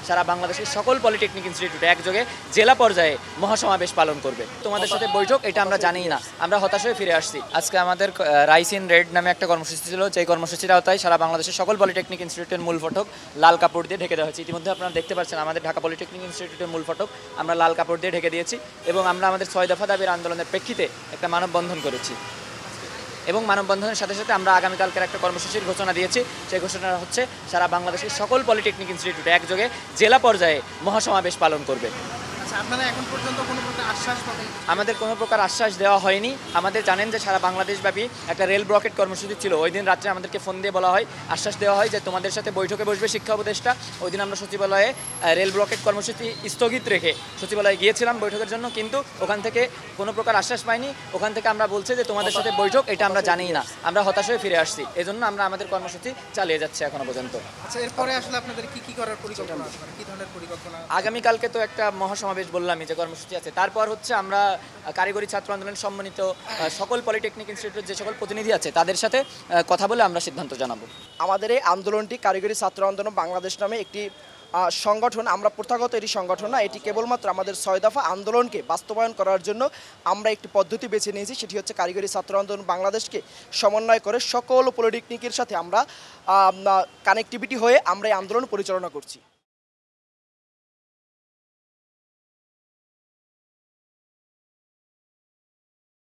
সারা বাংলাদেশের সকল পলিটেকনিক ইনস্টিটিউটে একযোগে জেলা পর্যায়ে মহাসমাবেশ পালন করবে। তোমাদের সাথে বৈঠক এটা আমরা জানিই না, আমরা হতাশ হয়ে ফিরে আসছি। আজকে আমাদের রাইস ইন রেড নামে একটা কর্মসূচি ছিল, যেই কর্মসূচির আওতায় সারা বাংলাদেশের সকল পলিটেকনিক ইনস্টিটিউটের মূল ফটক লাল কাপড় দিয়ে ঢেকে দেওয়া হয়েছে। ইতিমধ্যে আপনারা দেখতে পাচ্ছেন আমাদের ঢাকা পলিটেকনিক ইনস্টিটিউটের মূল ফটক আমরা লাল কাপড় দিয়ে ঢেকে দিয়েছি এবং আমরা আমাদের 6 দফা দাবির আন্দোলনের প্রেক্ষিতে একটা মানববন্ধন করেছি এবং মানববন্ধনের সাথে সাথে আমরা আগামীকালকের একটা কর্মসূচির ঘোষণা দিয়েছি। সেই ঘোষণা হচ্ছে সারা বাংলাদেশের সকল পলিটেকনিক ইনস্টিটিউটে একযোগে জেলা পর্যায়ে মহাসমাবেশ পালন করবে। আপনারা এখন পর্যন্ত কোনো প্রকার আশ্বাস পাবেন? আমাদের কোনো প্রকার আশ্বাস দেওয়া হয়নি। আমাদের জানেন যে সারা বাংলাদেশব্যাপী একটা রেল ব্লকেট কর্মসূচি ছিল। ওই দিন রাত্রে আমাদেরকে ফোন দিয়ে বলা হয়, আশ্বাস দেওয়া হয় যে তোমাদের সাথে বৈঠকে বসবে শিক্ষা উপদেষ্টা। ওই দিন আমরা সচিবালয়ে রেল ব্লকেট কর্মসূচি স্থগিত রেখে সচিবালয়ে গিয়েছিলাম বৈঠকের জন্য, কিন্তু ওখান থেকে কোনো প্রকার আশ্বাস পাইনি। ওখান থেকে আমরা বলছি যে তোমাদের সাথে বৈঠক এটা আমরা জানিই না, আমরা হতাশ হয়ে ফিরে আসছি। এজন্য আমরা আমাদের কর্মসূচি চালিয়ে যাচ্ছি এখনো পর্যন্ত। আচ্ছা, এরপরে আসলে আপনাদের কি করার পরিকল্পনা আছে, কি ধরনের পরিকল্পনা? আগামীকালকে তো একটা মহাসমাবেশ বললামই যে কর্মসূচি আছে, তারপর হচ্ছে আমরা কারিগরি ছাত্র আন্দোলন সম্মানিত সকল পলিটেকনিক ইনস্টিটিউটের যে সকল প্রতিনিধি আছে তাদের সাথে কথা বলে আমরা সিদ্ধান্ত জানাবো। আমাদের এই আন্দোলনটি কারিগরি ছাত্র আন্দোলন বাংলাদেশ নামে একটি সংগঠন। আমরা প্রথাগত এটি সংগঠন না, এটি কেবলমাত্র আমাদের 6 দফা আন্দোলনকে বাস্তবায়ন করার জন্য আমরা একটি পদ্ধতি বেছে নিয়েছি। সেটি হচ্ছে কারিগরি ছাত্র আন্দোলন বাংলাদেশকে সমন্বয় করে সকল পলিটেকনিকের সাথে আমরা কানেক্টিভিটি হয়ে আমরা এই আন্দোলন পরিচালনা করছি।